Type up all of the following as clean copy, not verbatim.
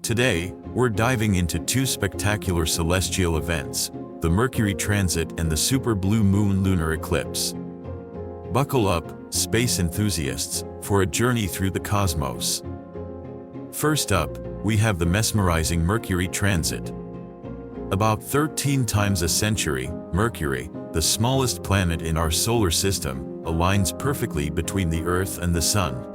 Today, we're diving into two spectacular celestial events, the Mercury Transit and the Super Blue Moon Lunar Eclipse. Buckle up, space enthusiasts, for a journey through the cosmos. First up, we have the mesmerizing Mercury Transit. About 13 times a century, Mercury, the smallest planet in our solar system, aligns perfectly between the Earth and the Sun.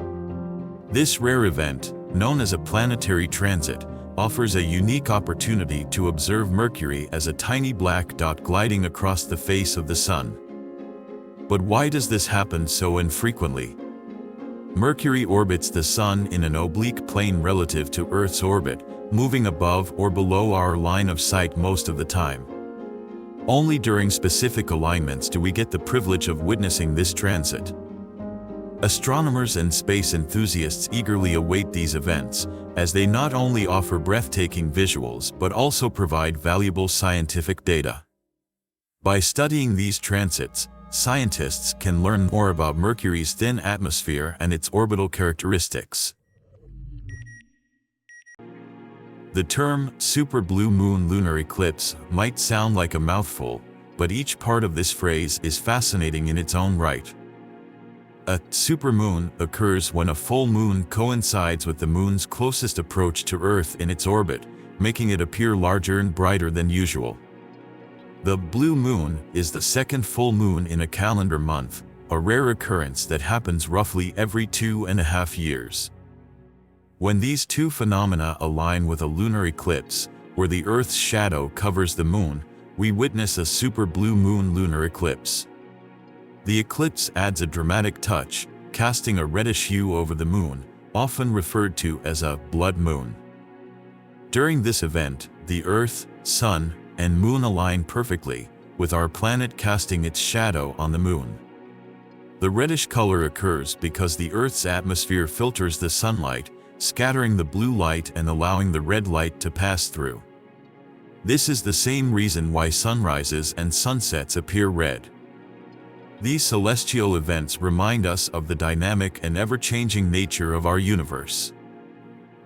This rare event, known as a planetary transit, offers a unique opportunity to observe Mercury as a tiny black dot gliding across the face of the Sun. But why does this happen so infrequently? Mercury orbits the Sun in an oblique plane relative to Earth's orbit, moving above or below our line of sight most of the time. Only during specific alignments do we get the privilege of witnessing this transit. Astronomers and space enthusiasts eagerly await these events, as they not only offer breathtaking visuals but also provide valuable scientific data. By studying these transits, scientists can learn more about Mercury's thin atmosphere and its orbital characteristics. The term Super Blue Moon Lunar Eclipse might sound like a mouthful, but each part of this phrase is fascinating in its own right. A supermoon occurs when a full moon coincides with the moon's closest approach to Earth in its orbit, making it appear larger and brighter than usual. The blue moon is the second full moon in a calendar month, a rare occurrence that happens roughly every 2.5 years. When these two phenomena align with a lunar eclipse, where the Earth's shadow covers the moon, we witness a super blue moon lunar eclipse. The eclipse adds a dramatic touch, casting a reddish hue over the moon, often referred to as a blood moon. During this event, the Earth, Sun, and Moon align perfectly, with our planet casting its shadow on the moon. The reddish color occurs because the Earth's atmosphere filters the sunlight, scattering the blue light and allowing the red light to pass through. This is the same reason why sunrises and sunsets appear red. These celestial events remind us of the dynamic and ever-changing nature of our universe.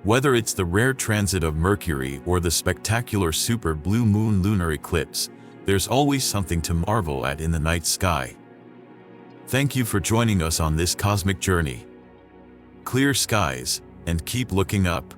Whether it's the rare transit of Mercury or the spectacular super blue moon lunar eclipse, there's always something to marvel at in the night sky. Thank you for joining us on this cosmic journey. Clear skies, and keep looking up.